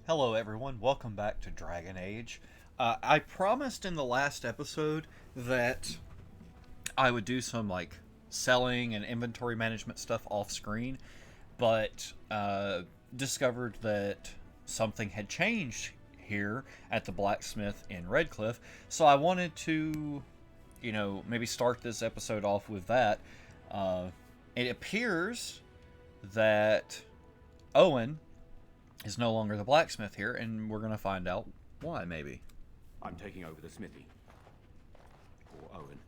Hello, everyone. Welcome back to Dragon Age. I promised in the last episode that I would do some selling and inventory management stuff off screen, but discovered that something had changed here at the blacksmith in Redcliffe. So I wanted to, maybe start this episode off with that. It appears that Owen is no longer the blacksmith here, and we're going to find out why, maybe. I'm taking over the smithy. Poor Owen.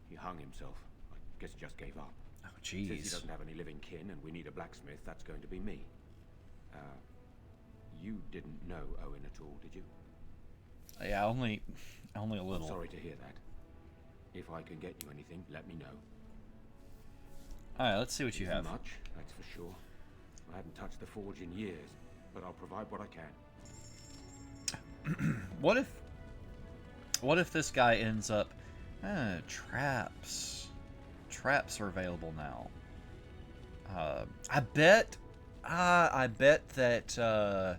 He hung himself. I guess he just gave up. Oh, Since he jeez. doesn't have any living kin and we need a blacksmith, that's going to be me. You didn't know Owen at all, did you? Yeah, only a little. Sorry to hear that. If I can get you anything, let me know. All right, let's see what you Isn't have. much, that's for sure. I haven't touched the forge in years, but I'll provide what I can. What if this guy ends up... traps. Traps are available now. I bet that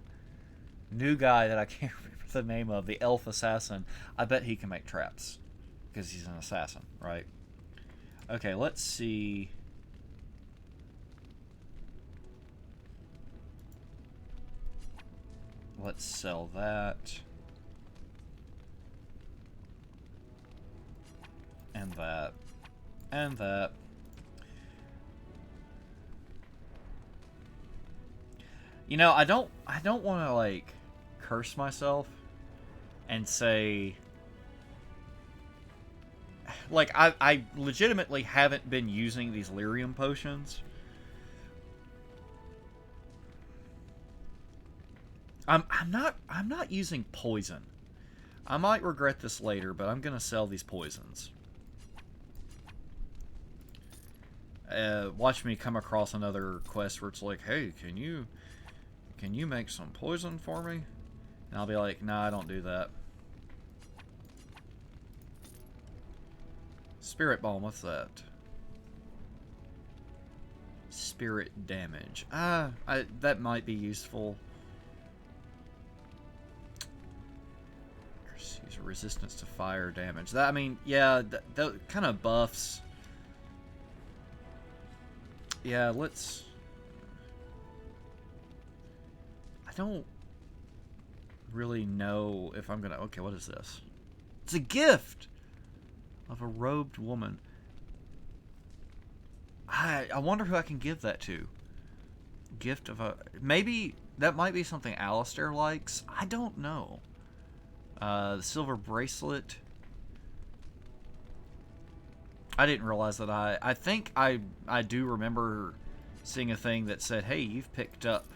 new guy that I can't remember the name of, the elf assassin, I bet he can make traps. Because he's an assassin, right? Okay, let's see... Let's sell that. And that. And that. I don't want to curse myself and say I legitimately haven't been using these lyrium potions. I'm not using poison. I might regret this later, but I'm gonna sell these poisons. Watch me come across another quest where it's like, hey, can you make some poison for me? And I'll be like, nah, I don't do that. Spirit bomb, what's that? Spirit damage. That might be useful. Use resistance to fire damage. That, I mean, yeah, that kind of buffs. Yeah, let's... I don't really know if I'm gonna... Okay, what is this? It's a gift of a robed woman. I wonder who I can give that to. Gift of a... Maybe that might be something Alistair likes. I don't know. The silver bracelet. I didn't realize that I think I do remember seeing a thing that said, hey, you've picked up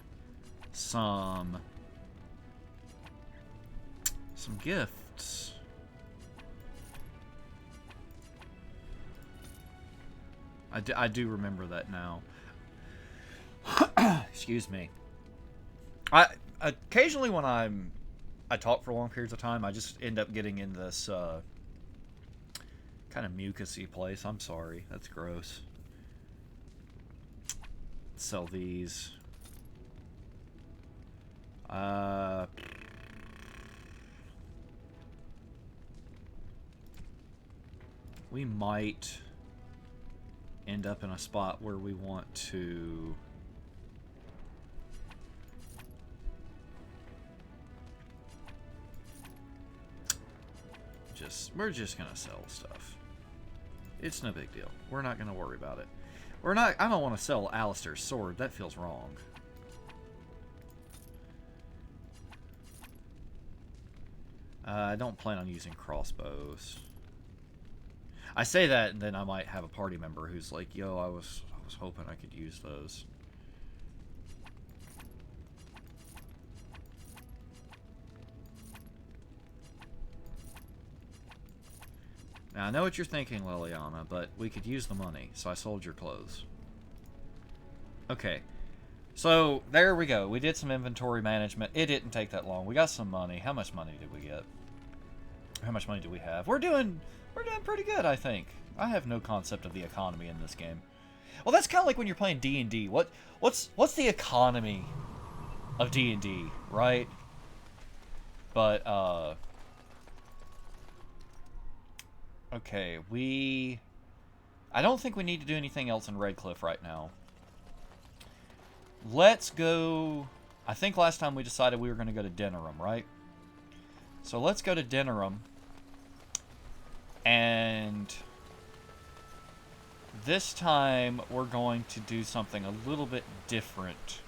some gifts. I do remember that now. Excuse me. I occasionally when I talk for long periods of time, I just end up getting in this kind of mucusy place. I'm sorry. That's gross. Sell these. We might end up in a spot where we want to... We're just gonna sell stuff. It's no big deal. We're not gonna worry about it. I don't want to sell Alistair's sword. That feels wrong. I don't plan on using crossbows. I say that, and then I might have a party member who's like, yo, I was hoping I could use those. Now, I know what you're thinking, Liliana, but we could use the money, so I sold your clothes. Okay. So, there we go. We did some inventory management. It didn't take that long. We got some money. How much money did we get? How much money do we have? We're doing pretty good, I think. I have no concept of the economy in this game. Well, that's kind of like when you're playing D&D. What's the economy of D&D, right? But okay, I don't think we need to do anything else in Redcliffe right now. Let's go. I think last time we decided we were going to go to Denerim, right? So let's go to Denerim. And this time we're going to do something a little bit different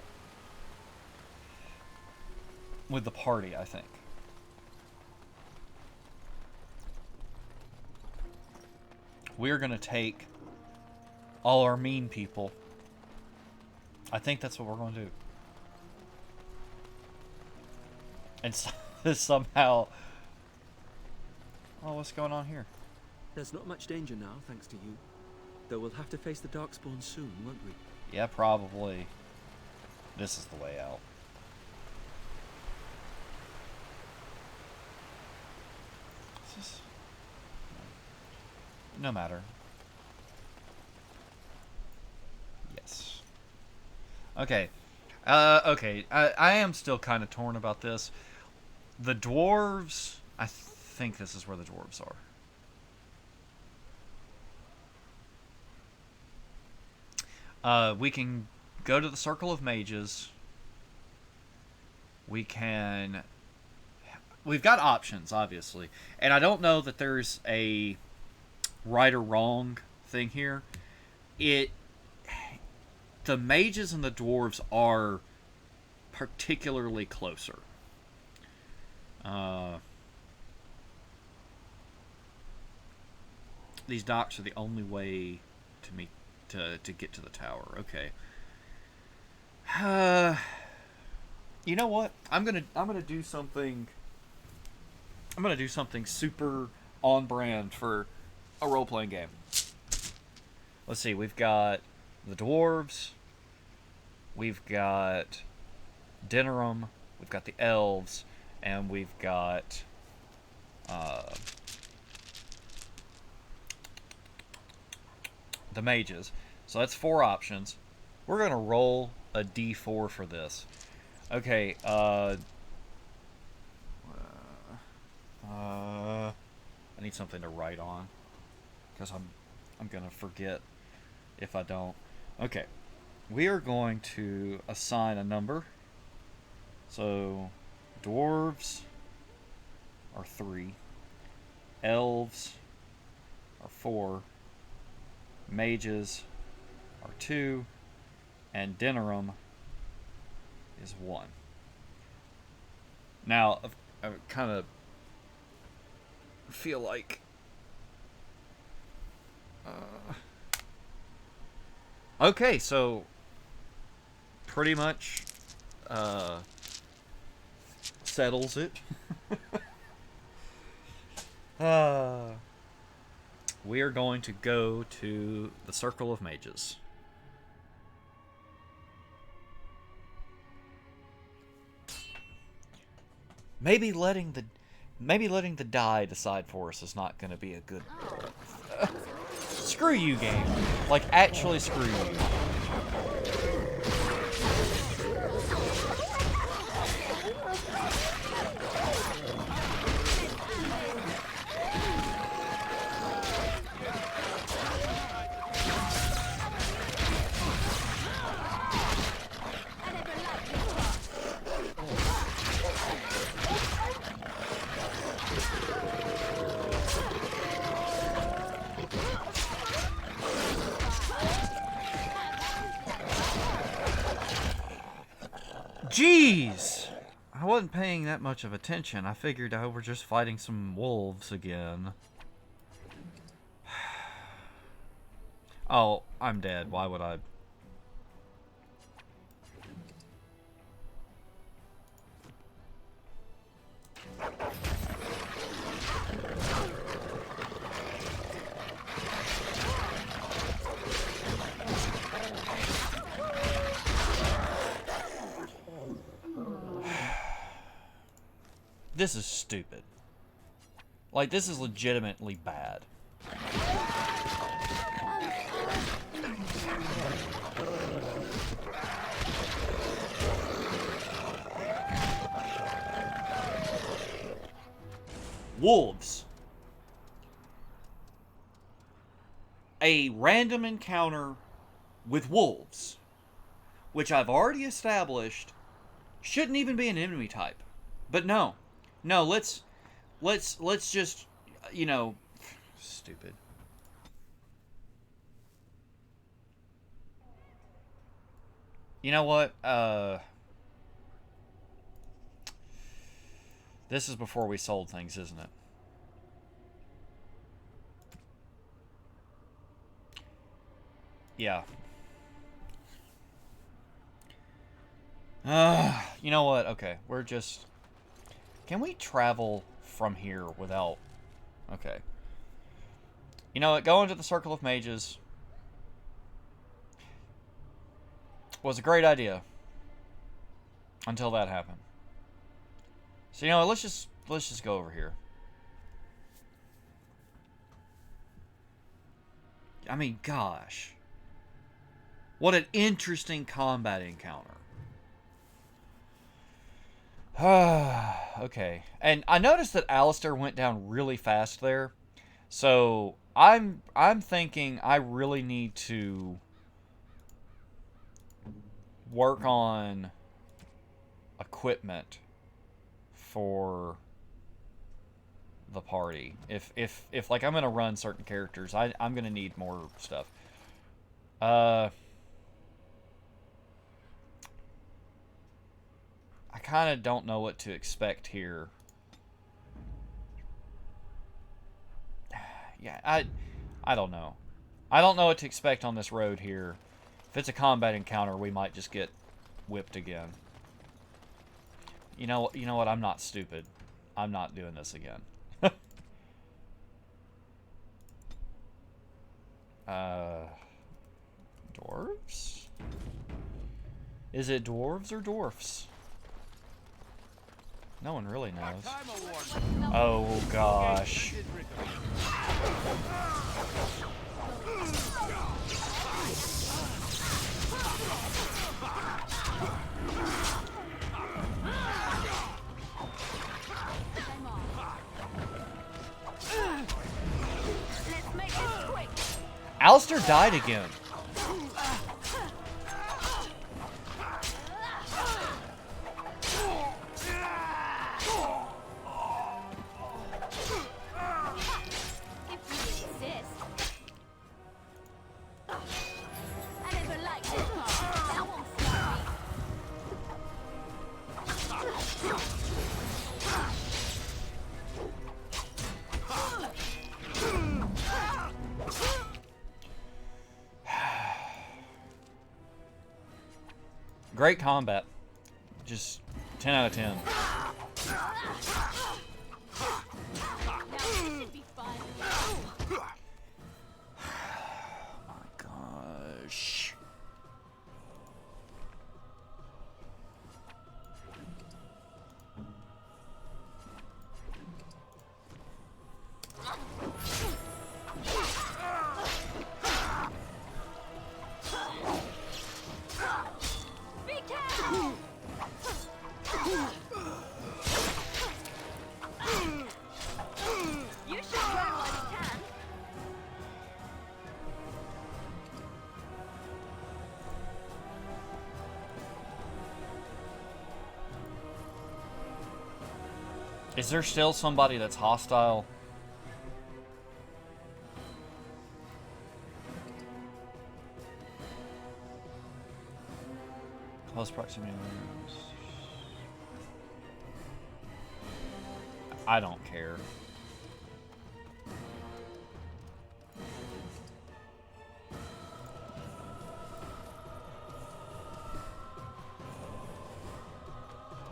with the party, I think. We're going to take all our mean people. I think that's what we're going to do. And somehow... Oh, what's going on here? There's not much danger now, thanks to you. Though we'll have to face the Darkspawn soon, won't we? Yeah, probably. This is the way out. No matter. Yes. Okay. Okay. I am still kind of torn about this. The dwarves... I think this is where the dwarves are. We can go to the Circle of Mages. We've got options, obviously. And I don't know that there's a right or wrong thing here. The mages and the dwarves are particularly closer. These docks are the only way to get to the tower. Okay. You know what? I'm gonna do something. I'm gonna do something super on brand for a role playing game. Let's see. We've got the dwarves. We've got Denerim. We've got the elves, and we've got the mages. So that's 4 options. We're gonna roll a d4 for this. Okay. I need something to write on because I'm gonna forget if I don't. Okay. We are going to assign a number. So dwarves are 3. Elves are 4. Mages are 2. And Denerim is 1. Now, I kind of feel like... okay, so... pretty much... settles it. We are going to go to the Circle of Mages. Maybe letting the die decide for us is not going to be a good... screw you, game. Like, actually screw you. Jeez! I wasn't paying that much of attention. I figured I were just fighting some wolves again. Oh, I'm dead. Why would I... This is stupid. Like, this is legitimately bad. wolves. A random encounter with wolves, which I've already established shouldn't even be an enemy type. But no. No, let's just, you know, stupid. You know what? This is before we sold things, isn't it? Yeah. You know what? Okay, we're just... Can we travel from here without... Okay. You know what? Go into the Circle of Mages was a great idea. Until that happened. So, you know what? Let's just go over here. I mean, gosh. What an interesting combat encounter. Okay. And I noticed that Alistair went down really fast there. So I'm thinking I really need to work on equipment for the party. If like I'm gonna run certain characters, I'm gonna need more stuff. I kind of don't know what to expect here. Yeah, I don't know. I don't know what to expect on this road here. If it's a combat encounter, we might just get whipped again. You know what? I'm not stupid. I'm not doing this again. Dwarves? Is it dwarves or dwarfs? No one really knows. Oh gosh. Alistair died again. Great combat. Just 10 out of 10. Oh my gosh. Is there still somebody that's hostile? Close proximity. I don't care.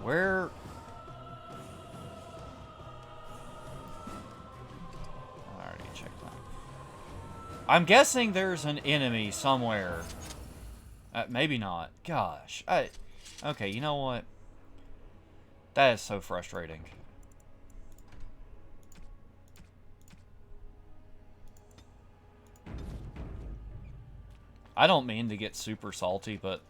Where? I already checked that. I'm guessing there's an enemy somewhere. Maybe not. Gosh. Okay, you know what? That is so frustrating. I don't mean to get super salty, but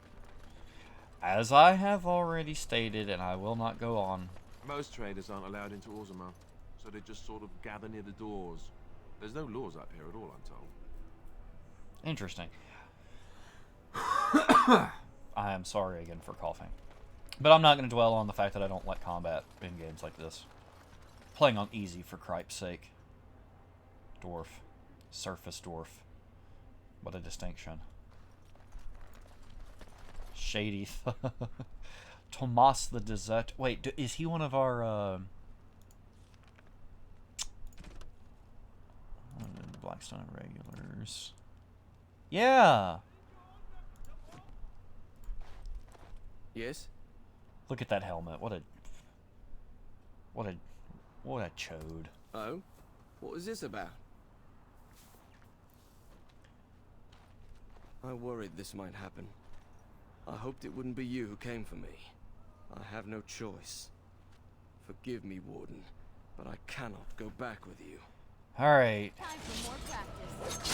as I have already stated, and I will not go on. Most traders aren't allowed into Orzammar, so they just sort of gather near the doors. There's no laws up here at all, I'm told. Interesting. I am sorry again for coughing. But I'm not going to dwell on the fact that I don't like combat in games like this. Playing on easy for cripe's sake. Dwarf. Surface dwarf. What a distinction. Shady. Tomas the Desert. Wait, is he one of our... Blackstone regulars? Yeah! Yes? Look at that helmet. What a chode. Oh? What was this about? I worried this might happen. I hoped it wouldn't be you who came for me. I have no choice. Forgive me, Warden, but I cannot go back with you. Alright. Time for more practice.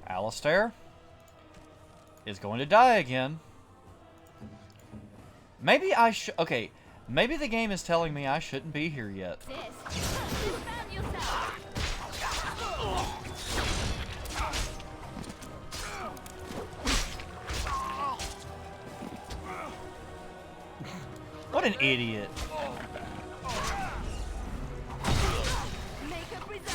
Alistair is going to die again. Maybe I should... Okay, maybe the game is telling me I shouldn't be here yet. Found yourself. What an idiot. Make a preserve.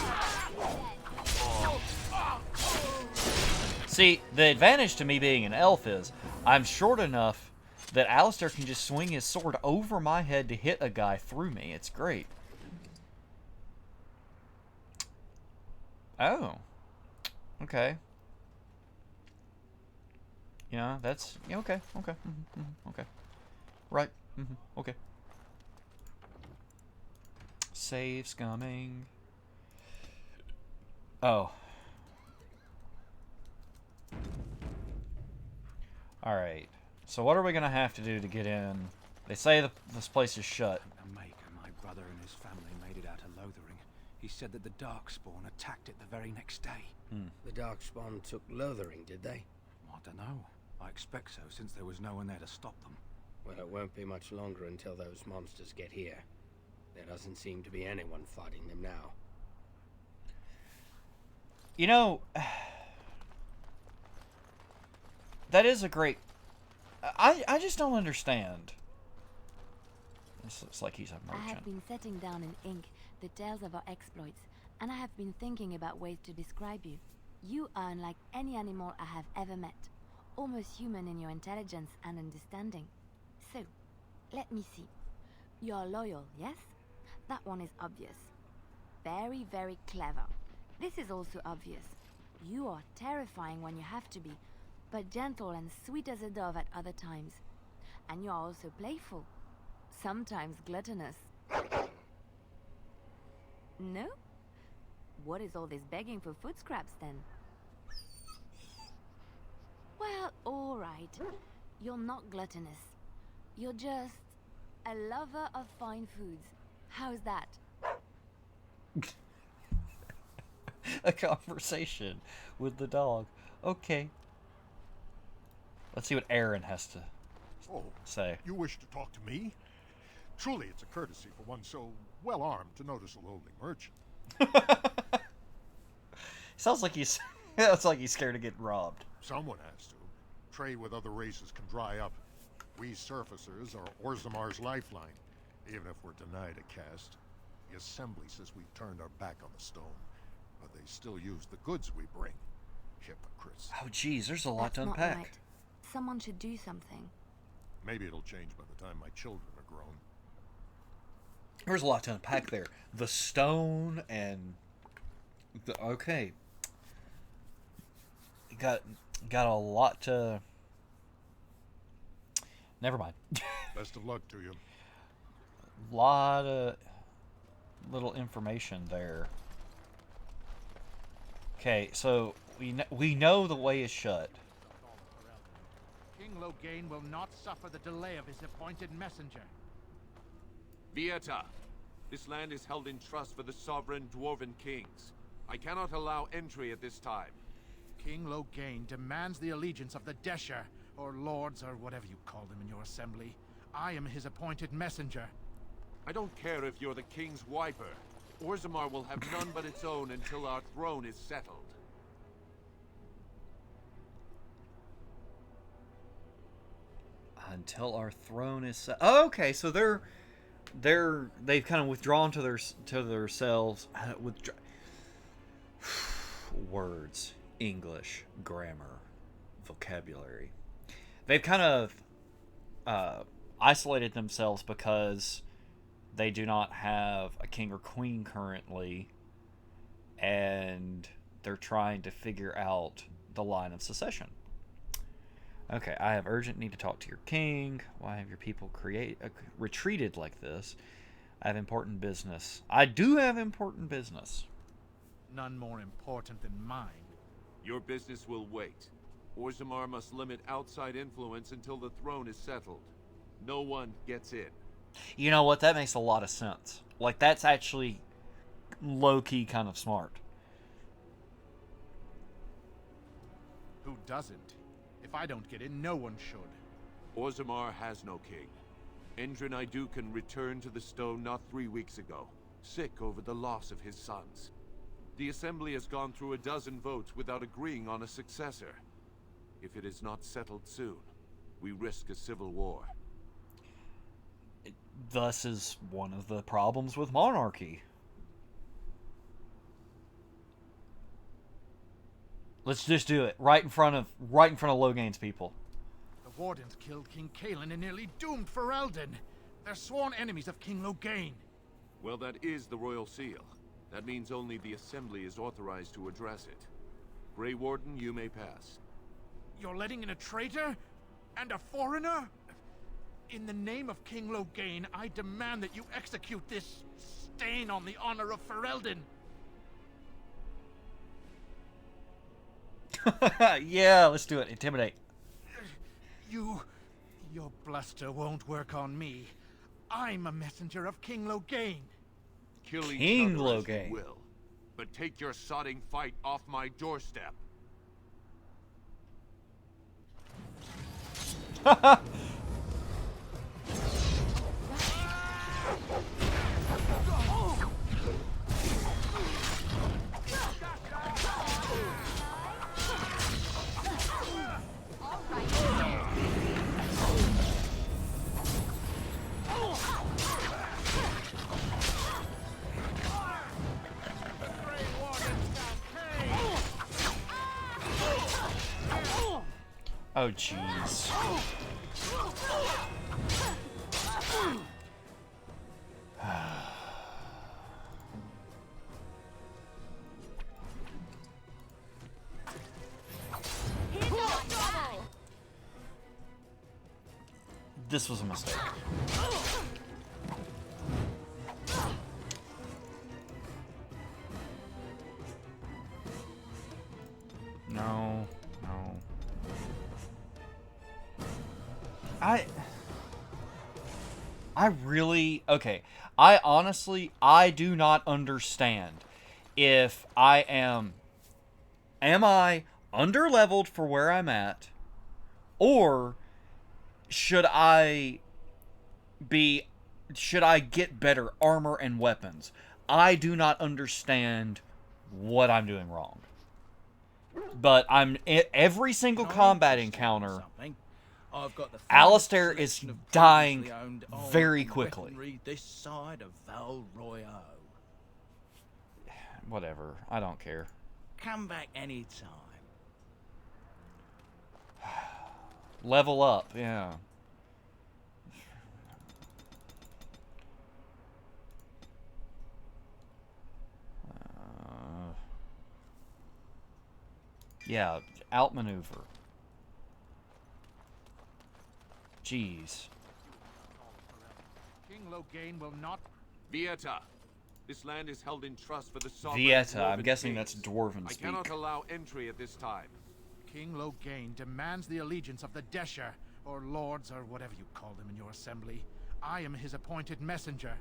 See, the advantage to me being an elf is I'm short enough that Alistair can just swing his sword over my head to hit a guy through me. It's great. Oh. Okay. Yeah, that's... Yeah, okay, okay, okay. Right, okay. Save's coming. Oh. Alright. So what are we going to have to do to get in? They say this place is shut. A maker, my brother and his family made it out of Lothering. He said that the Darkspawn attacked it the very next day. The Darkspawn took Lothering, did they? I don't know. I expect so, since there was no one there to stop them. Well, it won't be much longer until those monsters get here. There doesn't seem to be anyone fighting them now. You know, that is a great... I just don't understand. This looks like he's a I have merchant. been setting down in ink the tales of our exploits, and I have been thinking about ways to describe you. You are unlike any animal I have ever met, almost human in your intelligence and understanding. So, let me see. You are loyal, yes? That one is obvious. Very, very clever. This is also obvious. You are terrifying when you have to be, but gentle and sweet as a dove at other times. And you are also playful, sometimes gluttonous. No? What is all this begging for food scraps then? Well, alright. You're not gluttonous. You're just a lover of fine foods. How's that? A conversation with the dog. Okay. Let's see what Aaron has to Oh, say. you wish to talk to me? Truly, it's a courtesy for one so well armed to notice a lowly merchant. Sounds like he's scared of getting robbed. Someone has to. Trade with other races can dry up. We surfacers are Orzamar's lifeline, even if we're denied a caste. The assembly says we've turned our back on the stone, but they still use the goods we bring. Hypocrites. Oh, geez, there's a lot That's to not unpack. right. Someone should do something. Maybe it'll change by the time my children are grown. There's a lot to unpack there. The stone and the okay. Got a lot to. Never mind. Best of luck to you. Lot of little information there. Okay, so we know the way is shut. King Loghain will not suffer the delay of his appointed messenger. Vieta, This land is held in trust for the sovereign dwarven kings. I cannot allow entry at this time. King Loghain demands the allegiance of the Desher, or lords, or whatever you call them in your assembly. I am his appointed messenger. I don't care if you're the king's wiper. Orzammar will have none but its own until our throne is settled. Until our throne is set. Oh, okay, so they've kind of withdrawn to themselves. Words, English, grammar, vocabulary. They've kind of isolated themselves because they do not have a king or queen currently, and they're trying to figure out the line of succession. Okay, I have urgent need to talk to your king. Why have your people retreated like this? I have important business. I do have important business. None more important than mine. Your business will wait. Orzammar must limit outside influence until the throne is settled. No one gets in. You know what? That makes a lot of sense. Like, that's actually low-key kind of smart. Who doesn't? If I don't get in, no one should. Orzammar has no king. Endrin Idukan returned to the stone not 3 weeks ago, sick over the loss of his sons. The assembly has gone through a dozen votes without agreeing on a successor. If it is not settled soon, we risk a civil war. Thus is one of the problems with monarchy. Let's just do it right in front of Loghain's people. The Wardens killed King Cailan and nearly doomed Ferelden. They're sworn enemies of King Loghain. Well, that is the royal seal. That means only the assembly is authorized to address it. Grey Warden, you may pass. You're letting in a traitor? And a foreigner? In the name of King Loghain, I demand that you execute this stain on the honor of Ferelden. Yeah, let's do it. Intimidate. Your bluster won't work on me. I'm a messenger of King Loghain. Kill each King other as Loghain. you will, but take your sodding fight off my doorstep. Oh, jeez. This was a mistake. No. I really... Okay. I honestly do not understand if I am... Am I under-leveled for where I'm at? Or should I get better armor and weapons? I do not understand what I'm doing wrong. But every single combat encounter, I've got the Alistair is selection of dying previously owned armor very and quickly. weaponry this side of Val Royale. Whatever. I don't care. Come back any time. Level up, yeah. Yeah, outmaneuver. Jeez. King Loghain will not... Vieta, this land is held in trust for the sovereign Vieta, I'm dwarven guessing kings. that's dwarven I speak. cannot allow entry at this time. King Loghain demands the allegiance of the Desher, or lords, or whatever you call them in your assembly. I am his appointed messenger.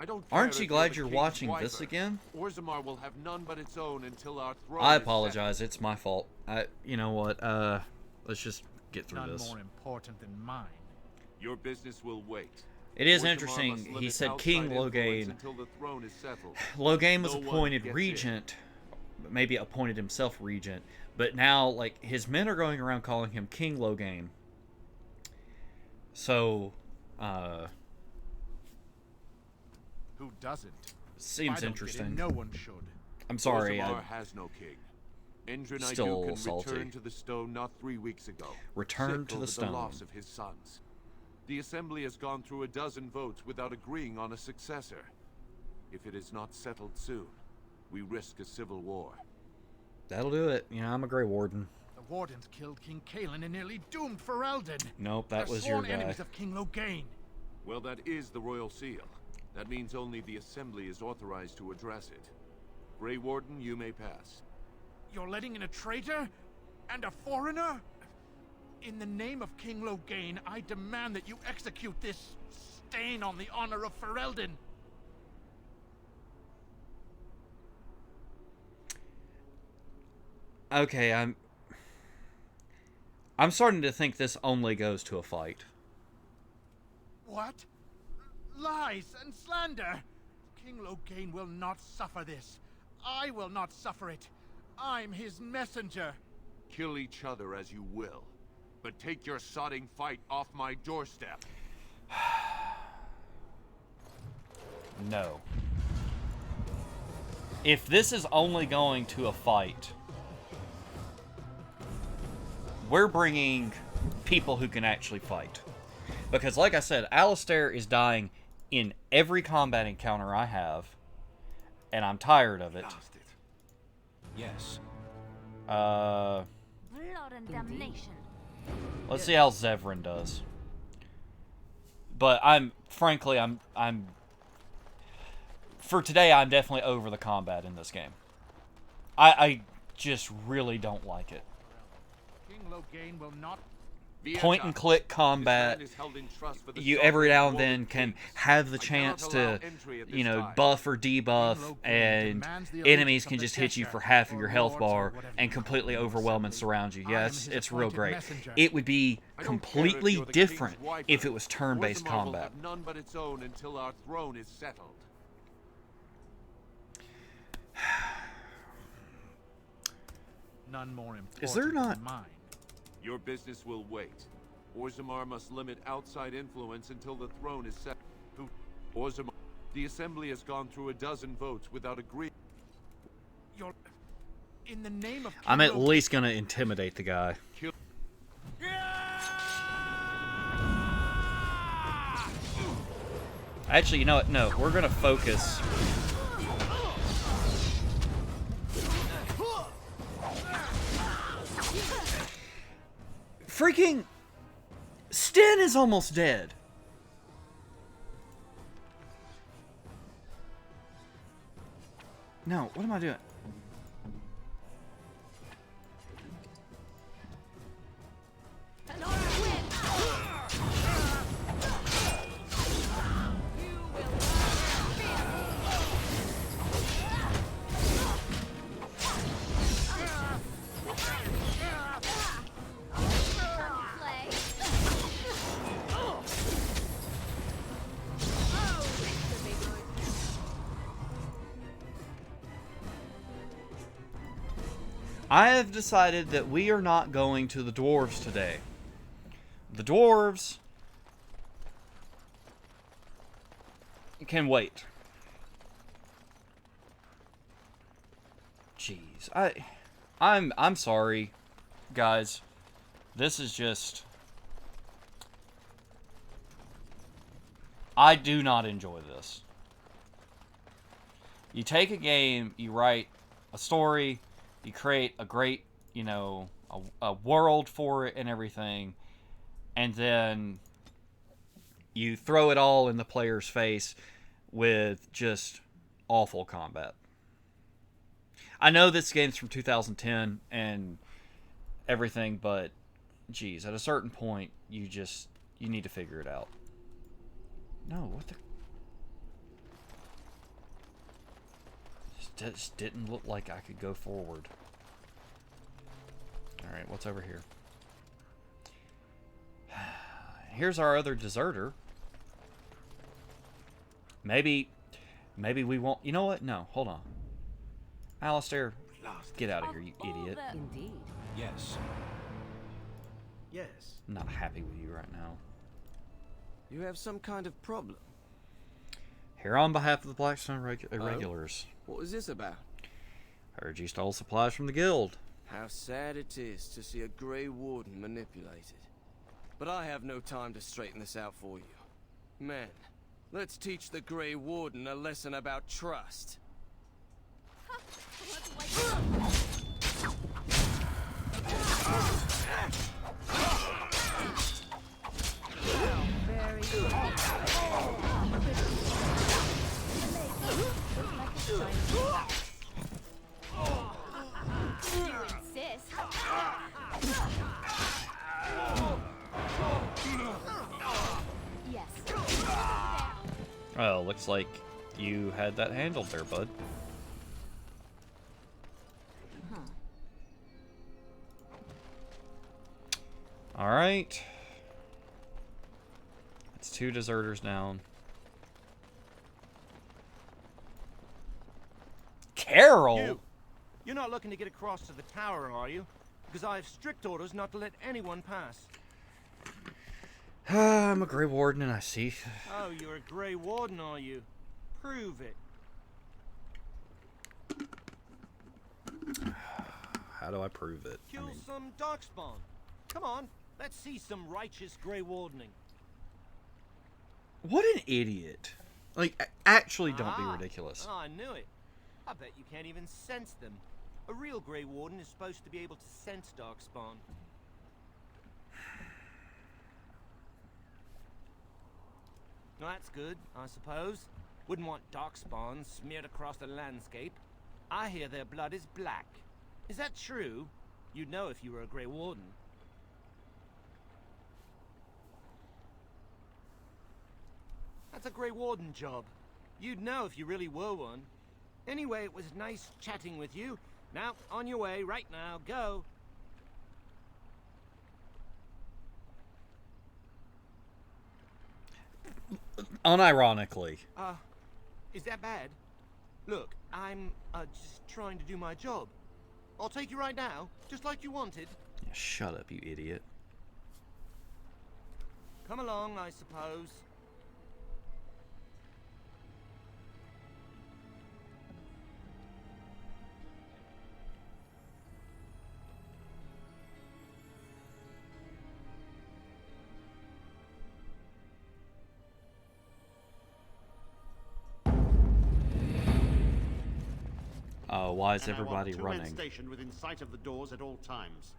I don't Aren't care you if glad the you're king's watching this wifer. again? Orzammar will have none but its own until our throne I is apologize. It's my fault. You know what? Let's just get through None this. more important than mine. Your business will wait. It is Orzammar interesting. must He limit said outside King influence Loghain. until the throne is settled. Loghain was No one appointed gets in. regent, maybe appointed himself regent, but now like his men are going around calling him King Loghain. So, Who doesn't? seems I don't interesting. Get in, no one should. I'm sorry. Orzammar has no king. Indra Still can salty. return to the stone not 3 weeks ago. Return sick to the over stone. The loss of his sons. The assembly has gone through a dozen votes without agreeing on a successor. If it is not settled soon, we risk a civil war. That'll do it. You know, I'm a Grey Warden. The Wardens killed King Kaelin and nearly doomed Ferelden. Nope, that They're was your sworn guy. enemies of King Loghain. Well, that is the royal seal. That means only the assembly is authorized to address it. Grey Warden, you may pass. You're letting in a traitor? And a foreigner? In the name of King Loghain, I demand that you execute this stain on the honor of Ferelden. Okay, I'm starting to think this only goes to a fight. What? Lies and slander! King Loghain will not suffer this. I will not suffer it. I'm his messenger. Kill each other as you will, but take your sodding fight off my doorstep. No. If this is only going to a fight, we're bringing people who can actually fight. Because like I said, Alistair is dying in every combat encounter I have, and I'm tired of it. Yes. Blood and damnation. Let's see how Zevran does. But frankly, for today, I'm definitely over the combat in this game. I just really don't like it. King Loghain will not. Point and click combat, you every now and then can have the chance to, you know, buff or debuff, and enemies can just hit you for half of your health bar and completely overwhelm and surround you. Yes, it's real great. It would be completely different if it was turn-based combat. None but its own until our throne is settled. None more important Is there not- than mine. Your business will wait. Orzammar must limit outside influence until the throne is set. Orzammar, the assembly has gone through a dozen votes without agreeing. You're in the name of. I'm at least gonna intimidate the guy. Actually, you know what? No, we're gonna focus. Freaking Sten is almost dead. No, what am I doing? I have decided that we are not going to the dwarves today. The dwarves can wait. Jeez, I'm sorry, guys. This is just, I do not enjoy this. You take a game, you write a story, you create a great, you know, a world for it and everything, and then you throw it all in the player's face with just awful combat. I know this game's from 2010 and everything, but geez, at a certain point, you need to figure it out. No, what the... just didn't look like I could go forward. Alright, what's over here? Here's our other deserter. Maybe we won't... You know what? No, hold on. Alistair, get out of here, you idiot. Indeed. Yes. Yes. I'm not happy with you right now. You have some kind of problem. Here on behalf of the Blackstone Irregulars. What was this about? Heard you stole supplies from the guild. How sad it is to see a Grey Warden manipulated. But I have no time to straighten this out for you. Men, let's teach the Grey Warden a lesson about trust. Well, looks like you had that handled there, bud. Alright. It's 2 deserters down. Carol! You're not looking to get across to the tower, are you? Because I have strict orders not to let anyone pass. I'm a Grey Warden and I see. Oh, you're a Grey Warden, are you? Prove it. How do I prove it? Kill some darkspawn. Come on, let's see some righteous Grey Wardening. What an idiot. Like, actually don't be ridiculous. Oh, I knew it. I bet you can't even sense them. A real Grey Warden is supposed to be able to sense darkspawn. Well, that's good, I suppose. Wouldn't want darkspawn smeared across the landscape. I hear their blood is black. Is that true? You'd know if you were a Grey Warden. That's a Grey Warden job. You'd know if you really were one. Anyway, it was nice chatting with you. Now, on your way, right now, go. Unironically. Is that bad? Look, I'm, just trying to do my job. I'll take you right now, just like you wanted. Shut up, you idiot. Come along, I suppose. Why is everybody running? I want 2 men stationed within sight of the doors at all times.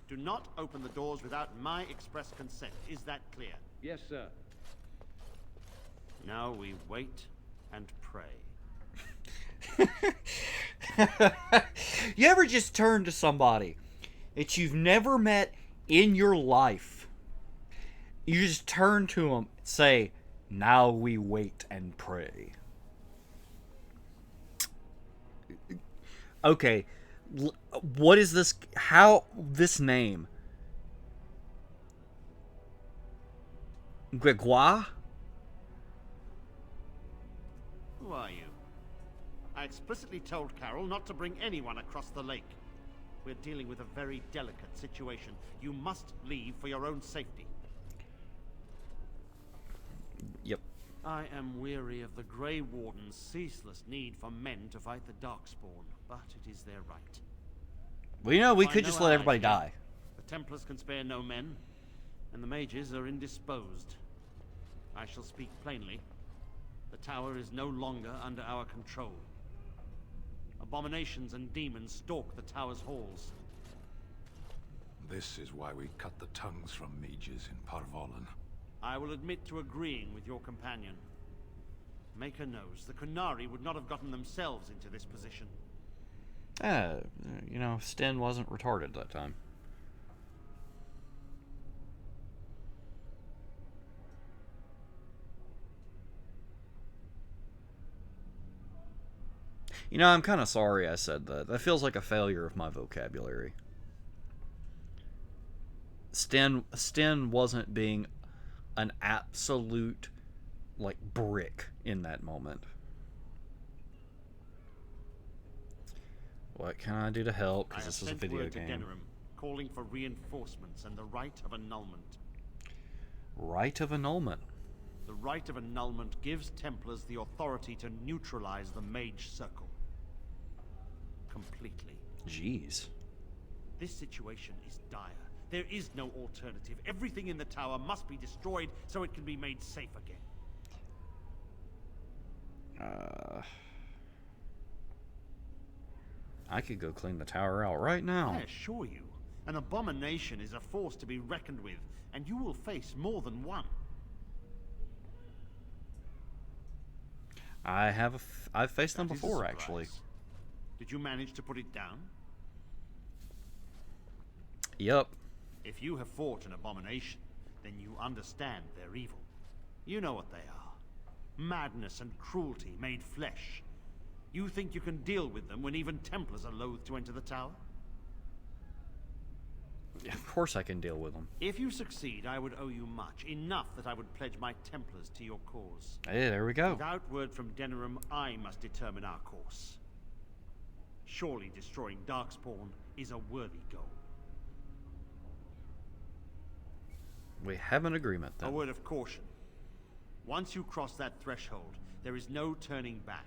Do not open the doors without my express consent. Is that clear? Yes, sir. Now we wait and pray. You ever just turn to somebody that you've never met in your life? You just turn to them and say, "Now we wait and pray." Okay, what is this? How this name? Gregoire? Who are you? I explicitly told Carol not to bring anyone across the lake. We're dealing with a very delicate situation. You must leave for your own safety. Yep. I am weary of the Grey Warden's ceaseless need for men to fight the Darkspawn, but it is their right. Well, you know, we Find could no just let everybody allies here. die. The Templars can spare no men, and the mages are indisposed. I shall speak plainly. The tower is no longer under our control. Abominations and demons stalk the tower's halls. This is why we cut the tongues from mages in Parvolan. I will admit to agreeing with your companion. Maker knows the Kunari would not have gotten themselves into this position. You know, Sten wasn't retarded that time. You know, I'm kind of sorry I said that. That feels like a failure of my vocabulary. Sten wasn't being an absolute, like, brick in that moment. What can I do to help? Because this is a video game. Denerim, calling for reinforcements and the right of annulment. Right of annulment. The right of annulment gives Templars the authority to neutralize the Mage Circle. Completely. Jeez. This situation is dire. There is no alternative. Everything in the tower must be destroyed so it can be made safe again. I could go clean the tower out right now. I assure you, an abomination is a force to be reckoned with, and you will face more than one. I've faced them That is a before, surprise. actually. Did you manage to put it down? Yep. If you have fought an abomination, then you understand their evil. You know what they are. Madness and cruelty made flesh. You think you can deal with them when even Templars are loath to enter the tower? Of course I can deal with them. If you succeed, I would owe you much. Enough that I would pledge my Templars to your cause. Hey, there we go. Without word from Denerim, I must determine our course. Surely destroying Darkspawn is a worthy goal. We have an agreement, then. A word of caution. Once you cross that threshold, there is no turning back.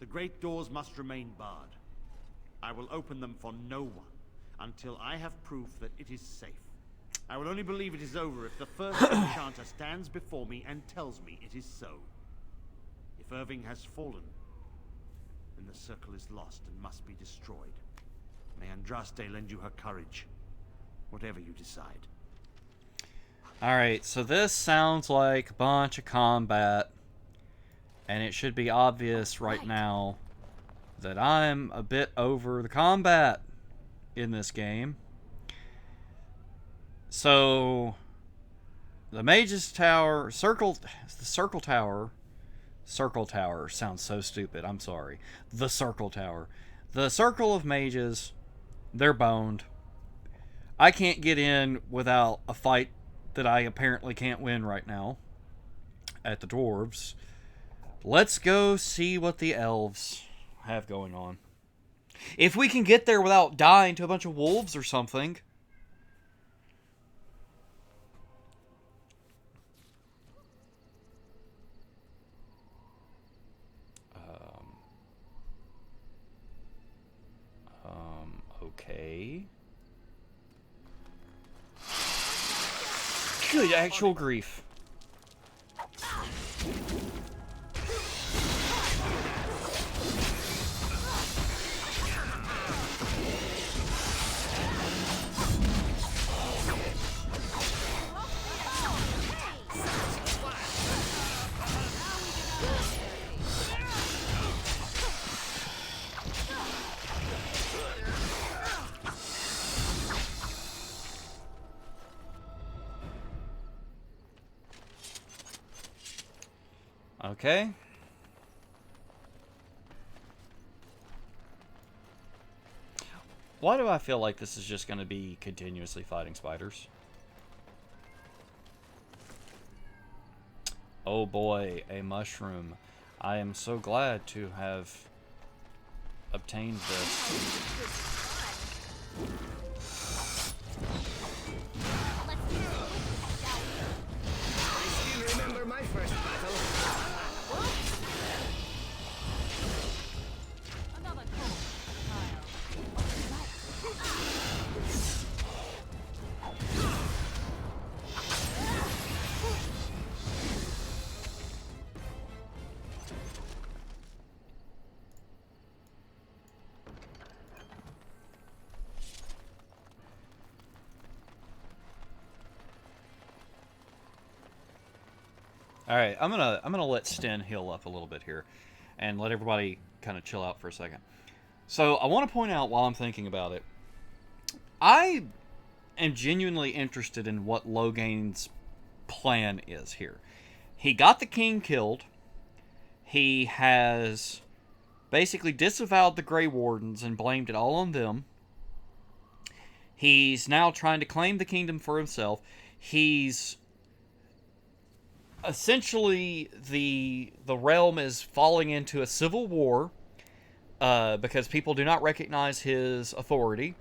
The great doors must remain barred. I will open them for no one until I have proof that it is safe. I will only believe it is over if the first enchanter stands before me and tells me it is so. If Irving has fallen, then the circle is lost and must be destroyed. May Andraste lend you her courage, whatever you decide. Alright, so this sounds like a bunch of combat, and it should be obvious right now that I'm a bit over the combat in this game. So, the Mage's Tower, the Circle Tower sounds so stupid, I'm sorry. The Circle Tower. The Circle of Mages, they're boned. I can't get in without a fight that I apparently can't win right now at the dwarves. Let's go see what the elves have going on. If we can get there without dying to a bunch of wolves or something. Okay. Good actual grief. Okay. Why do I feel like this is just going to be continuously fighting spiders? Oh boy, a mushroom. I am so glad to have obtained this. I still remember my first battle. All right, I'm gonna let Sten heal up a little bit here, and let everybody kind of chill out for a second. So I want to point out while I'm thinking about it, I am genuinely interested in what Logain's plan is here. He got the king killed. He has basically disavowed the Grey Wardens and blamed it all on them. He's now trying to claim the kingdom for himself. He's essentially the realm is falling into a civil war because people do not recognize his authority.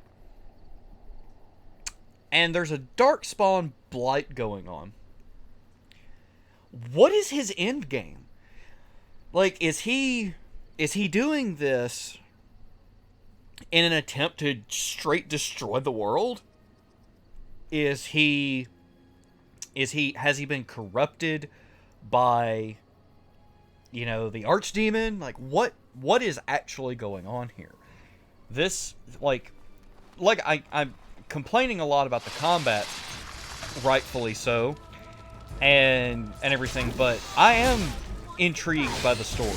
And there's a Darkspawn blight going on. What is his end game? Like, is he doing this in an attempt to straight destroy the world? Has he been corrupted by, you know, the archdemon? Like, what is actually going on here? This, I'm complaining a lot about the combat, rightfully so, and everything, but I am intrigued by the story.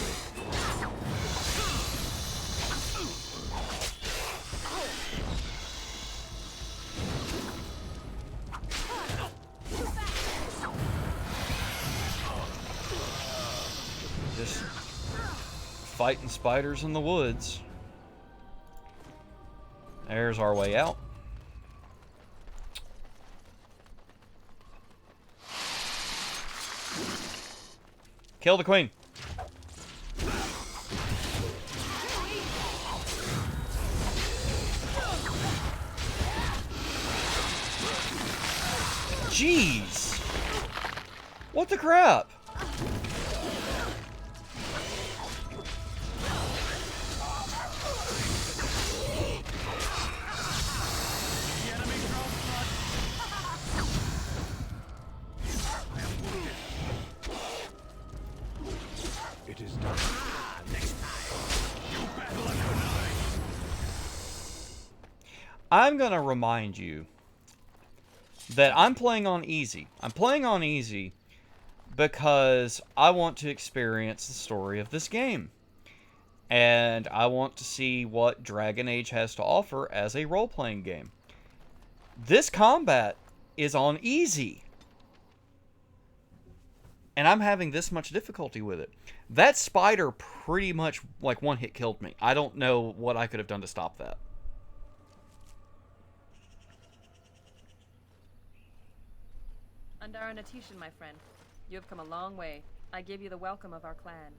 Just fighting spiders in the woods. There's our way out. Kill the queen. Jeez. What the crap? It is done. I'm going to remind you that I'm playing on easy. I'm playing on easy because I want to experience the story of this game. And I want to see what Dragon Age has to offer as a role-playing game. This combat is on easy. And I'm having this much difficulty with it. That spider pretty much, like, one-hit killed me. I don't know what I could have done to stop that. Andara Natishan, my friend. You have come a long way. I give you the welcome of our clan.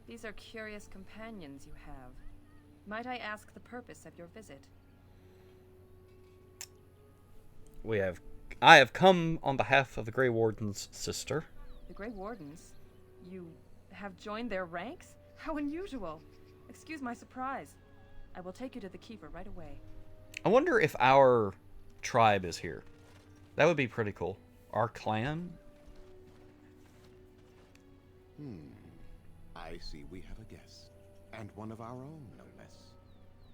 These are curious companions you have. Might I ask the purpose of your visit? I have come on behalf of the Grey Warden's sister. The Grey Wardens? You have joined their ranks? How unusual. Excuse my surprise. I will take you to the Keeper right away. I wonder if our tribe is here. That would be pretty cool. Our clan? I see we have a guest. And one of our own, no less.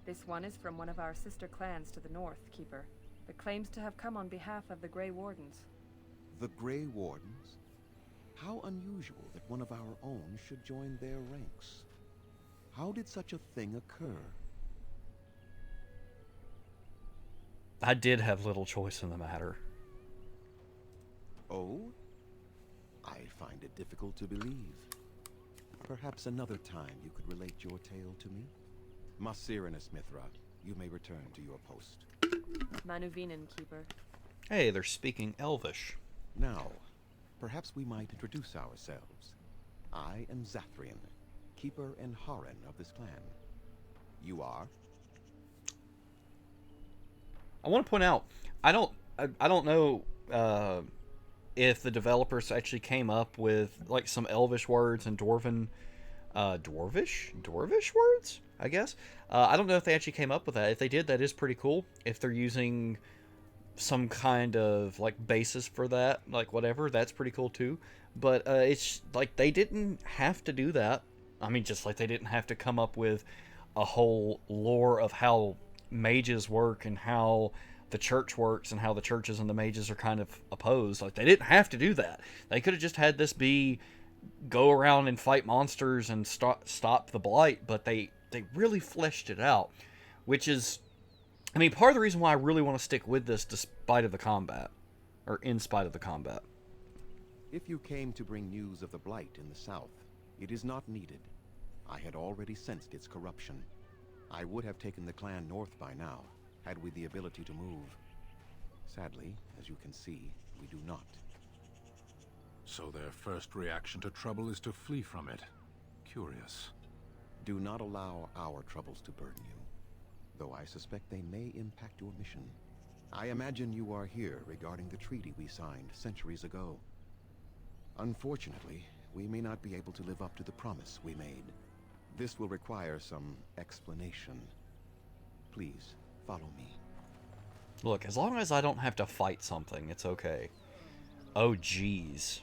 This one is from one of our sister clans to the north, Keeper, but claims to have come on behalf of the Grey Wardens. The Grey Wardens? How unusual that one of our own should join their ranks. How did such a thing occur? I did have little choice in the matter. Oh? I find it difficult to believe. Perhaps another time you could relate your tale to me? Masirinus Mithra, you may return to your post. Manuvinin, Keeper. Hey, they're speaking Elvish. Now, perhaps we might introduce ourselves. I am Zathrian, Keeper and Haran of this clan. You are? I want to point out, I don't know if the developers actually came up with like some Elvish words and Dwarvish words, I guess. I don't know if they actually came up with that. If they did, that is pretty cool. If they're using some kind of like basis for that, like whatever, that's pretty cool too. But it's like they didn't have to do that. I mean, just like they didn't have to come up with a whole lore of how mages work and how the church works and how the churches and the mages are kind of opposed. Like, they didn't have to do that. They could have just had this be go around and fight monsters and stop the blight, but they really fleshed it out, which is, I mean, part of the reason why I really want to stick with this despite of the combat, or in spite of the combat. If you came to bring news of the blight in the south, it is not needed. I had already sensed its corruption. I would have taken the clan north by now, had we the ability to move. Sadly, as you can see, we do not. So their first reaction to trouble is to flee from it. Curious. Do not allow our troubles to burden you, though I suspect they may impact your mission. I imagine you are here regarding the treaty we signed centuries ago. Unfortunately, we may not be able to live up to the promise we made. This will require some explanation. Please, follow me. Look, as long as I don't have to fight something, it's okay. Oh, jeez.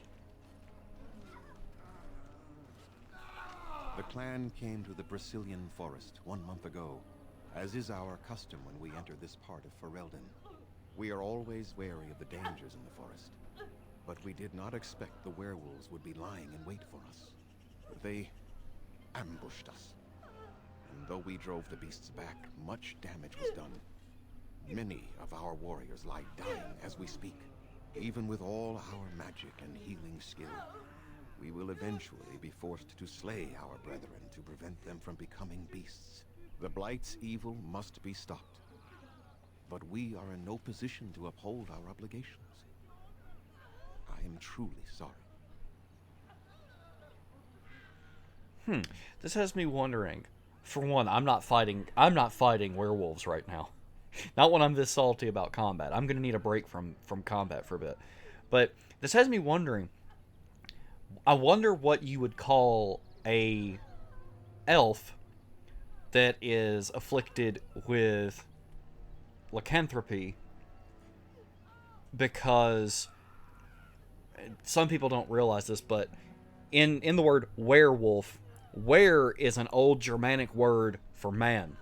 The clan came to the Brazilian forest 1 month ago, as is our custom when we enter this part of Ferelden. We are always wary of the dangers in the forest, but we did not expect the werewolves would be lying in wait for us. They ambushed us, and though we drove the beasts back, much damage was done. Many of our warriors lie dying as we speak. Even with all our magic and healing skill, we will eventually be forced to slay our brethren to prevent them from becoming beasts. The Blight's evil must be stopped, but we are in no position to uphold our obligations. I am truly sorry. This has me wondering. For one, I'm not fighting werewolves right now. Not when I'm this salty about combat. I'm going to need a break from combat for a bit. But this has me wondering. I wonder what you would call a elf that is afflicted with lycanthropy, because some people don't realize this, but in the word werewolf, were is an old Germanic word for man.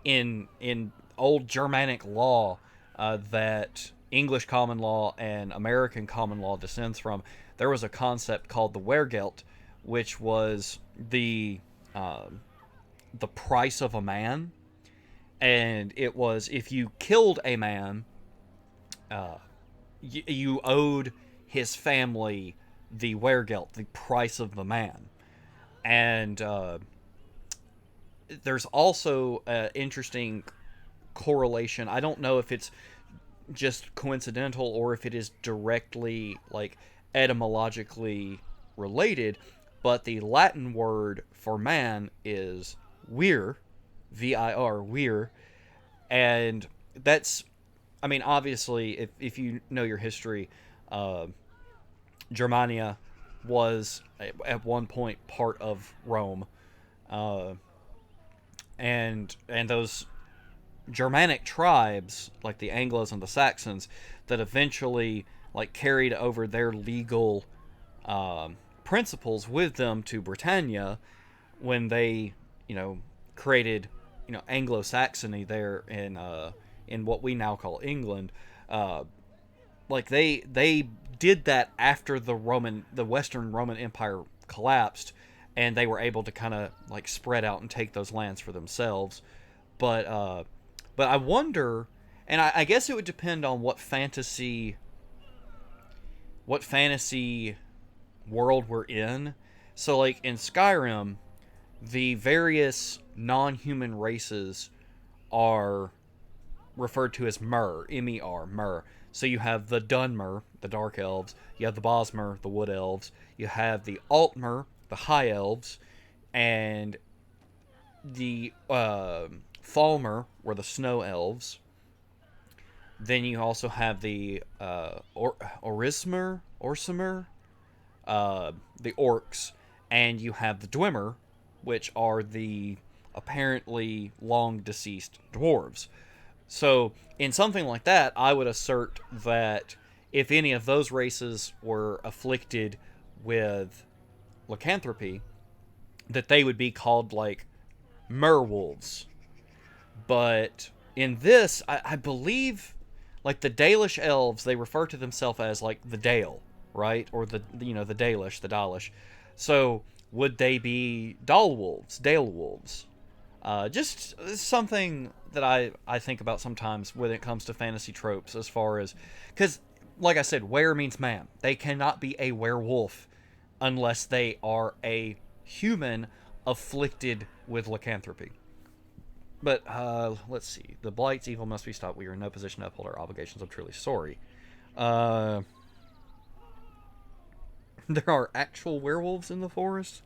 In old Germanic law that English common law and American common law descends from, there was a concept called the Wehrgeld, which was the price of a man, and it was if you killed a man, you owed his family the Wehrgeld, the price of the man. And there's also an interesting correlation. I don't know if it's just coincidental or if it is directly, like, etymologically related, but the Latin word for man is vir, V-I-R, vir, and that's, I mean, obviously, if you know your history, Germania was at one point part of Rome, and those Germanic tribes, like the Anglos and the Saxons, that eventually, like, carried over their legal principles with them to Britannia when they, created, Anglo-Saxony there in what we now call England. Like, they did that after the Western Roman Empire collapsed, and they were able to kind of, like, spread out and take those lands for themselves. But I wonder, and I guess it would depend on what fantasy world we're in. So, like, in Skyrim, the various non-human races are referred to as Mer, M-E-R, Mer. So you have the Dunmer, the Dark Elves. You have the Bosmer, the Wood Elves. You have the Altmer, the High Elves. And the Falmer were the Snow Elves. Then you also have the Orsimer, the Orcs. And you have the Dwemer, which are the apparently long-deceased dwarves. So, in something like that, I would assert that if any of those races were afflicted with lycanthropy, that they would be called, like, merwolves. But in this, I believe, like, the Dalish elves, they refer to themselves as, like, the Dale, right? Or the Dalish. So, would they be Dale wolves? Just something that I think about sometimes when it comes to fantasy tropes, as far as, because, like I said, were means man. They cannot be a werewolf unless they are a human afflicted with lycanthropy. But let's see. The Blight's evil must be stopped. We are in no position to uphold our obligations. I'm truly sorry. There are actual werewolves in the forest?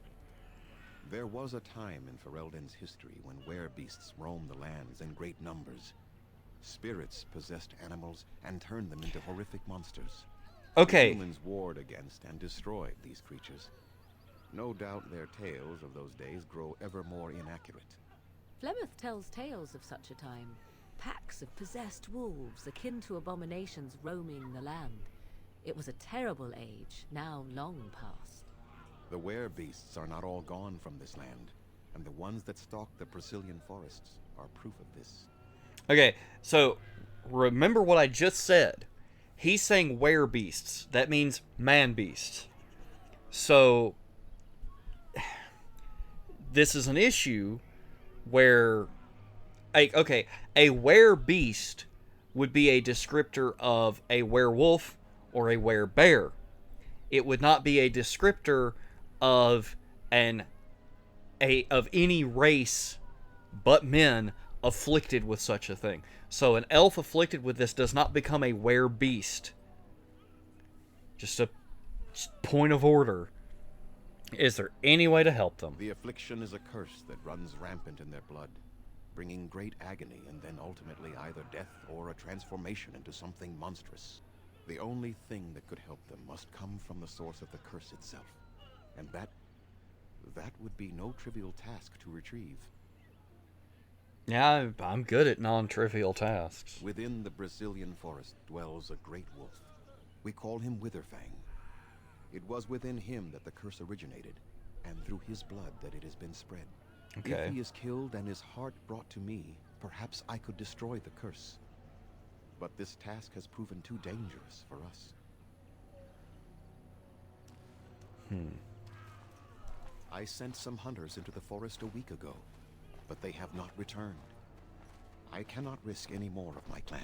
There was a time in Ferelden's history when werebeasts roamed the lands in great numbers. Spirits possessed animals and turned them into horrific monsters. Okay. The humans warred against and destroyed these creatures. No doubt their tales of those days grow ever more inaccurate. Flemeth tells tales of such a time. Packs of possessed wolves, akin to abominations roaming the land. It was a terrible age, now long past. The werebeasts are not all gone from this land, and the ones that stalk the Brazilian forests are proof of this. Okay, so remember what I just said. He's saying werebeasts. That means man-beasts. So this is an issue where, okay, a werebeast would be a descriptor of a werewolf or a werebear. It would not be a descriptor of of any race but men afflicted with such a thing. So an elf afflicted with this does not become a werebeast. Just a point of order. Is there any way to help them? The affliction is a curse that runs rampant in their blood, bringing great agony and then ultimately either death or a transformation into something monstrous. The only thing that could help them must come from the source of the curse itself. And that would be no trivial task to retrieve. Yeah, I'm good at non-trivial tasks. Within the Brazilian forest dwells a great wolf. We call him Witherfang. It was within him that the curse originated, and through his blood that it has been spread. Okay. If he is killed and his heart brought to me, perhaps I could destroy the curse. But this task has proven too dangerous for us. I sent some hunters into the forest a week ago, but they have not returned. I cannot risk any more of my clan.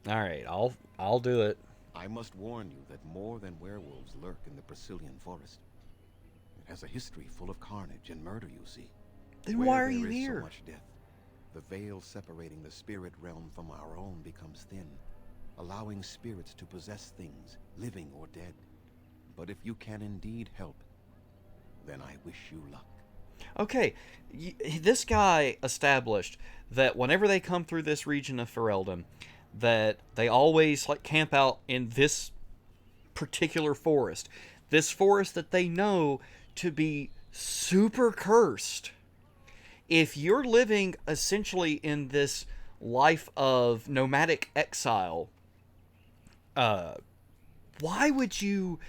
All right, I'll do it. I must warn you that more than werewolves lurk in the Brazilian forest. It has a history full of carnage and murder, you see. Then Where why are there you is here? So much death, the veil separating the spirit realm from our own becomes thin, allowing spirits to possess things, living or dead. But if you can indeed help, then I wish you luck. Okay, this guy established that whenever they come through this region of Ferelden, that they always camp out in this particular forest. This forest that they know to be super cursed. If you're living essentially in this life of nomadic exile, why would you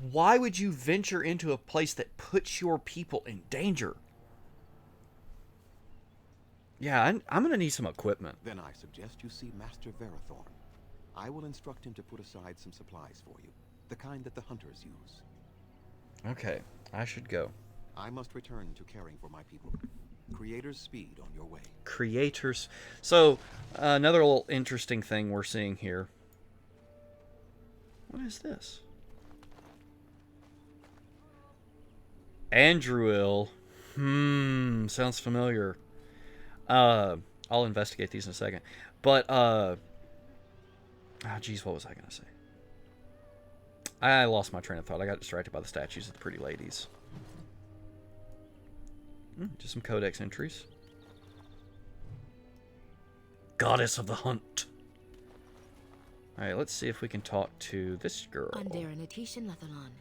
venture into a place that puts your people in danger? Yeah, I'm gonna need some equipment. Then I suggest you see Master Verathorn. I will instruct him to put aside some supplies for you, the kind that the hunters use. Okay, I should go. I must return to caring for my people. Creator's speed on your way. Creators. So, another little interesting thing we're seeing here. What is this? Andruil. Sounds familiar. I'll investigate these in a second. But, geez, what was I going to say? I lost my train of thought. I got distracted by the statues of the pretty ladies. Just some codex entries. Goddess of the Hunt. Alright, let's see if we can talk to this girl. Undera Natishan Lathalan.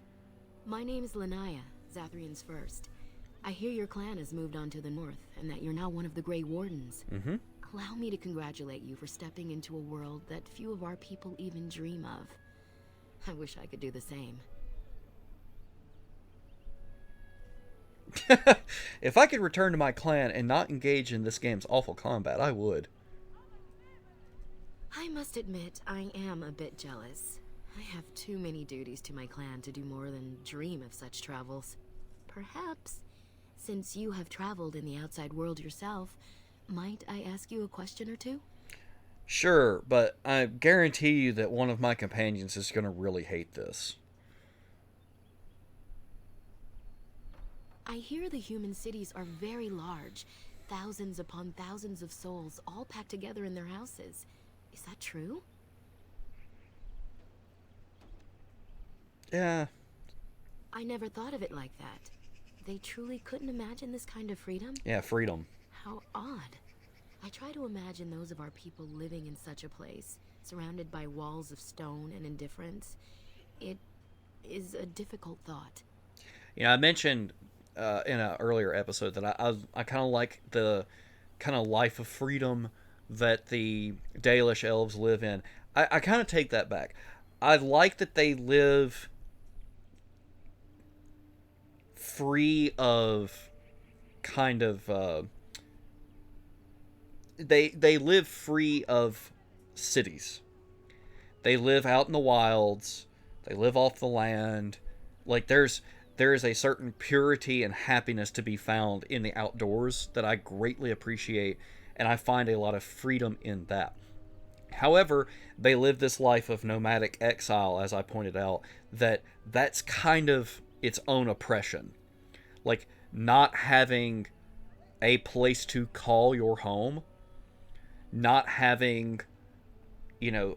My name's Lanaya, Zathrian's first. I hear your clan has moved on to the north, and that you're now one of the Grey Wardens. Mm-hmm. Allow me to congratulate you for stepping into a world that few of our people even dream of. I wish I could do the same. If I could return to my clan and not engage in this game's awful combat, I would. I must admit, I am a bit jealous. I have too many duties to my clan to do more than dream of such travels. Perhaps, since you have traveled in the outside world yourself, might I ask you a question or two? Sure, but I guarantee you that one of my companions is going to really hate this. I hear the human cities are very large. Thousands upon thousands of souls all packed together in their houses. Is that true? Yeah. I never thought of it like that. They truly couldn't imagine this kind of freedom? Yeah, freedom. How odd. I try to imagine those of our people living in such a place, surrounded by walls of stone and indifference. It is a difficult thought. You know, I mentioned in an earlier episode that I kind of like the kind of life of freedom that the Dalish elves live in. I kind of take that back. I like that they live free of kind of they live free of cities. They live out in the wilds. They live off the land. Like there is a certain purity and happiness to be found in the outdoors that I greatly appreciate, and I find a lot of freedom in that. However, they live this life of nomadic exile, as I pointed out, that's kind of its own oppression. Like not having a place to call your home, not having,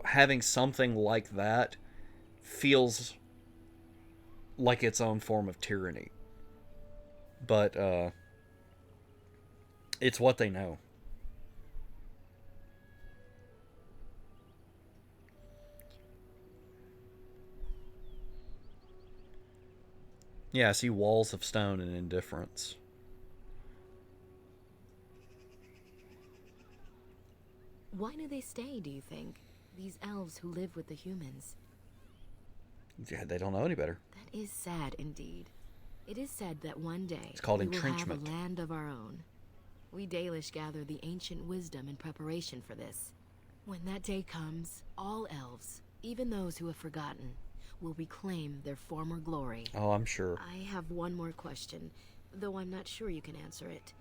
having something like that feels like its own form of tyranny. But it's what they know. Yeah, I see walls of stone and indifference. Why do they stay, do you think? These elves who live with the humans. Yeah, they don't know any better. That is sad indeed. It is said that one day It's called we entrenchment. will have a land of our own. We Dalish gather the ancient wisdom in preparation for this. When that day comes, all elves, even those who have forgotten, will reclaim their former glory. Oh, I'm sure. I have one more question, though I'm not sure you can answer it.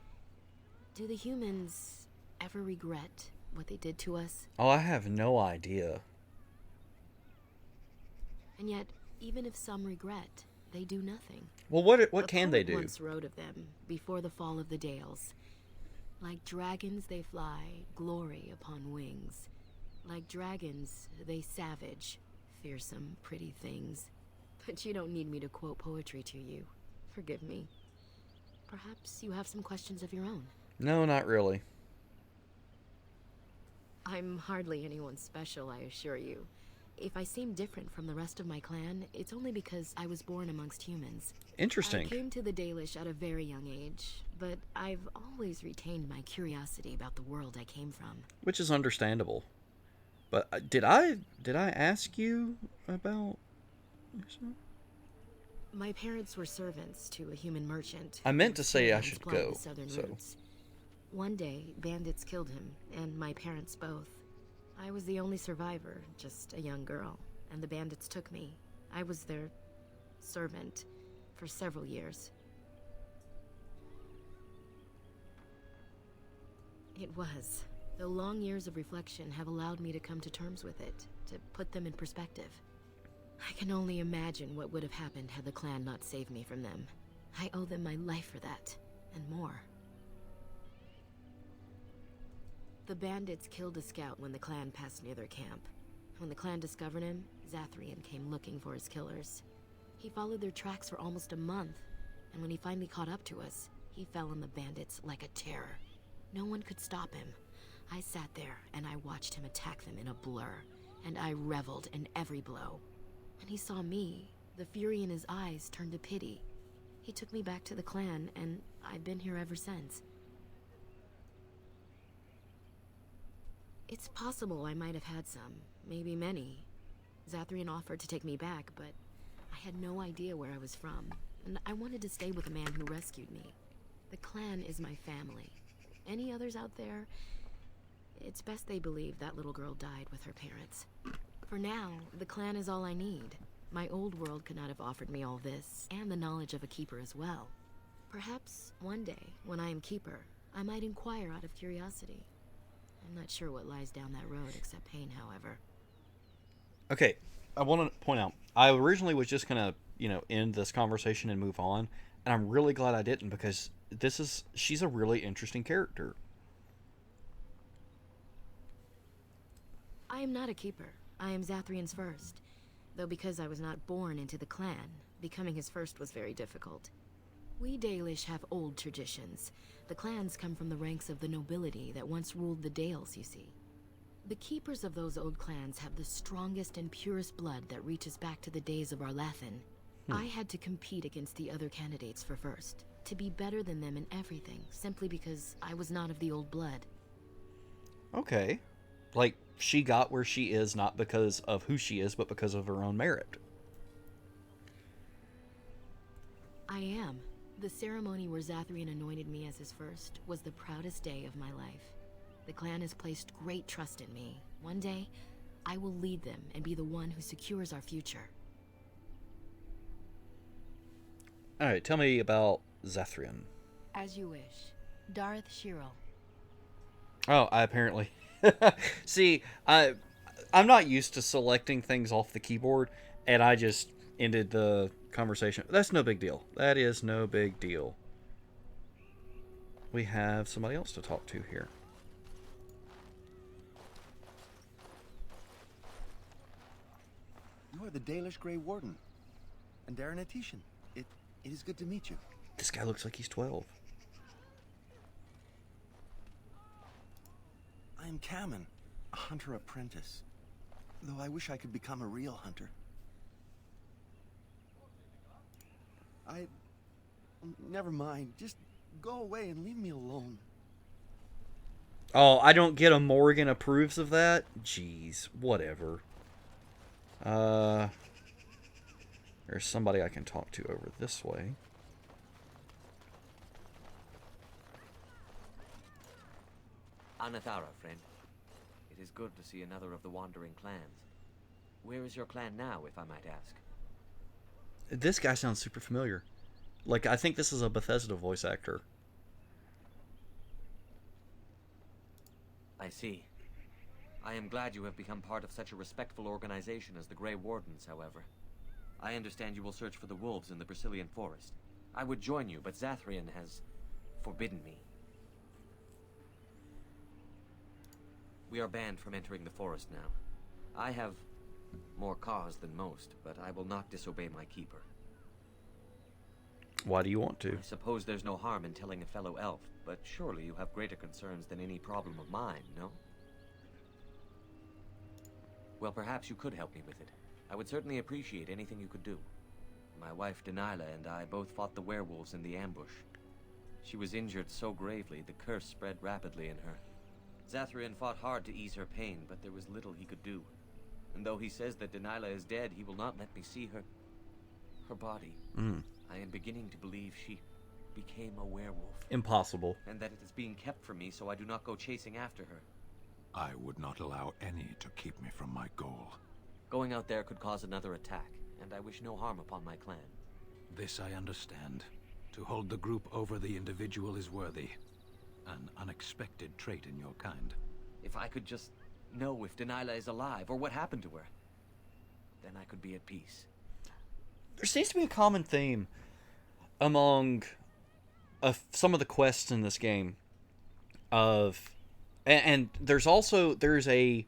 Do the humans ever regret what they did to us? Oh, I have no idea. And yet, even if some regret, they do nothing. Well, what can they do? Once wrote of them before the fall of the Dales. Like dragons they fly, glory upon wings. Like dragons, they savage, fearsome, pretty things. But you don't need me to quote poetry to you. Forgive me. Perhaps you have some questions of your own. No, not really. I'm hardly anyone special, I assure you. If I seem different from the rest of my clan, it's only because I was born amongst humans. Interesting. I came to the Dalish at a very young age, but I've always retained my curiosity about the world I came from. Which is understandable. But did I ask you about yourself? My parents were servants to a human merchant. I meant to say I should supplied go. the southern So. routes. One day, bandits killed him, and my parents both. I was the only survivor, just a young girl, and the bandits took me. I was their servant for several years. It was, though long years of reflection have allowed me to come to terms with it, to put them in perspective. I can only imagine what would have happened had the clan not saved me from them. I owe them my life for that, and more. The bandits killed a scout when the clan passed near their camp. When the clan discovered him, Zathrian came looking for his killers. He followed their tracks for almost a month, and when he finally caught up to us, he fell on the bandits like a terror. No one could stop him. I sat there and I watched him attack them in a blur, and I reveled in every blow. When he saw me, the fury in his eyes turned to pity. He took me back to the clan, and I've been here ever since. It's possible I might have had some, maybe many. Zathrian offered to take me back, but I had no idea where I was from, and I wanted to stay with the man who rescued me. The clan is my family. Any others out there? It's best they believe that little girl died with her parents. For now, the clan is all I need. My old world could not have offered me all this, and the knowledge of a keeper as well. Perhaps one day, when I am keeper, I might inquire out of curiosity. I'm not sure what lies down that road except pain, however. Okay, I want to point out, I originally was just going to, end this conversation and move on, and I'm really glad I didn't, because she's a really interesting character. I am not a keeper. I am Zathrian's first. Though because I was not born into the clan, becoming his first was very difficult. We Dalish have old traditions. The clans come from the ranks of the nobility that once ruled the Dales, you see. The keepers of those old clans have the strongest and purest blood that reaches back to the days of Arlathan. I had to compete against the other candidates for first, to be better than them in everything, simply because I was not of the old blood. Okay. Like, she got where she is not because of who she is, but because of her own merit. I am. The ceremony where Zathrian anointed me as his first was the proudest day of my life. The clan has placed great trust in me. One day, I will lead them and be the one who secures our future. Alright, tell me about Zathrian. As you wish. Darth Shirel. Oh, I apparently... See, I'm not used to selecting things off the keyboard, and I just ended the conversation. That's no big deal. That is no big deal. We have somebody else to talk to here. You are the Dalish Grey Warden. And Darren Atishan. It is good to meet you. This guy looks like he's 12. I am Kamen, a hunter apprentice. Though I wish I could become a real hunter. Never mind. Just go away and leave me alone. Oh, I don't get a Morgan approves of that? Jeez, whatever. There's somebody I can talk to over this way. Anathara, friend. It is good to see another of the wandering clans. Where is your clan now, if I might ask? This guy sounds super familiar. Like, I think this is a Bethesda voice actor. I see. I am glad you have become part of such a respectful organization as the Grey Wardens, however. I understand you will search for the wolves in the Brazilian forest. I would join you, but Zathrian has forbidden me. We are banned from entering the forest now. I have more cause than most, but I will not disobey my keeper. Why do you want to? I suppose there's no harm in telling a fellow elf, but surely you have greater concerns than any problem of mine, no? Well, perhaps you could help me with it. I would certainly appreciate anything you could do. My wife Denilah and I both fought the werewolves in the ambush. She was injured so gravely, the curse spread rapidly in her. Zathrian fought hard to ease her pain, but there was little he could do. And though he says that Denilah is dead, he will not let me see her body. I am beginning to believe she became a werewolf. Impossible. And that it is being kept from me so I do not go chasing after her. I would not allow any to keep me from my goal. Going out there could cause another attack, and I wish no harm upon my clan. This I understand. To hold the group over the individual is worthy. An unexpected trait in your kind. If I could just know if Denilah is alive, or what happened to her, then I could be at peace. There seems to be a common theme among some of the quests in this game of... And there's a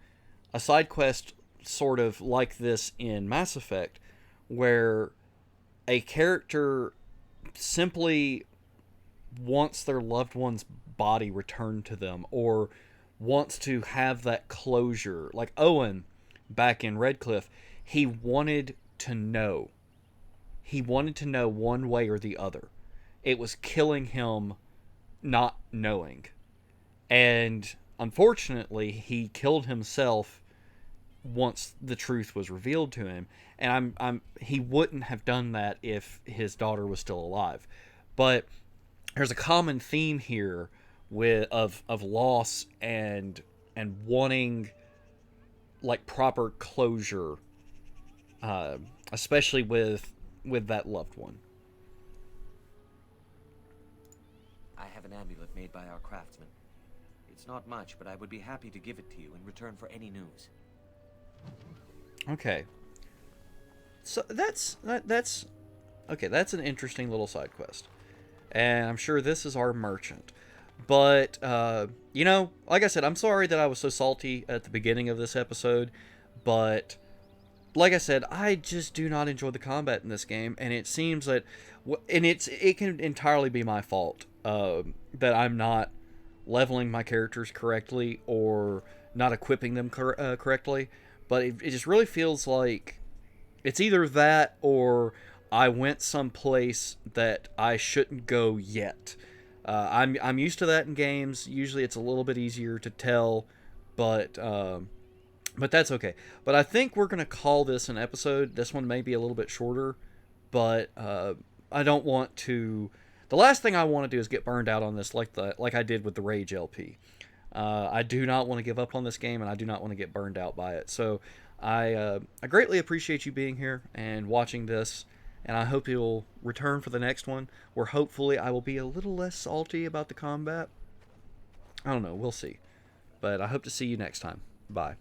side quest sort of like this in Mass Effect, where a character simply wants their loved one's body returned to them, or wants to have that closure. Like Owen, back in Redcliffe, he wanted to know. He wanted to know one way or the other. It was killing him not knowing. And unfortunately, he killed himself once the truth was revealed to him. And he wouldn't have done that if his daughter was still alive. But there's a common theme here of loss and wanting like proper closure, especially with that loved one. I have an amulet made by our craftsman. It's not much, but I would be happy to give it to you in return for any news. Okay. So that's okay. That's an interesting little side quest, and I'm sure this is our merchant. But you know, like I said, I'm sorry that I was so salty at the beginning of this episode, but like I said, I just do not enjoy the combat in this game, and it seems that, and it can entirely be my fault that I'm not leveling my characters correctly or not equipping them correctly. But it just really feels like it's either that or I went someplace that I shouldn't go yet. I'm used to that in games. Usually, it's a little bit easier to tell, but that's okay. But I think we're gonna call this an episode. This one may be a little bit shorter, but I don't want to. The last thing I want to do is get burned out on this, like I did with the Rage LP. I do not want to give up on this game, and I do not want to get burned out by it. So I greatly appreciate you being here and watching this, and I hope you'll return for the next one, where hopefully I will be a little less salty about the combat. I don't know. We'll see. But I hope to see you next time. Bye.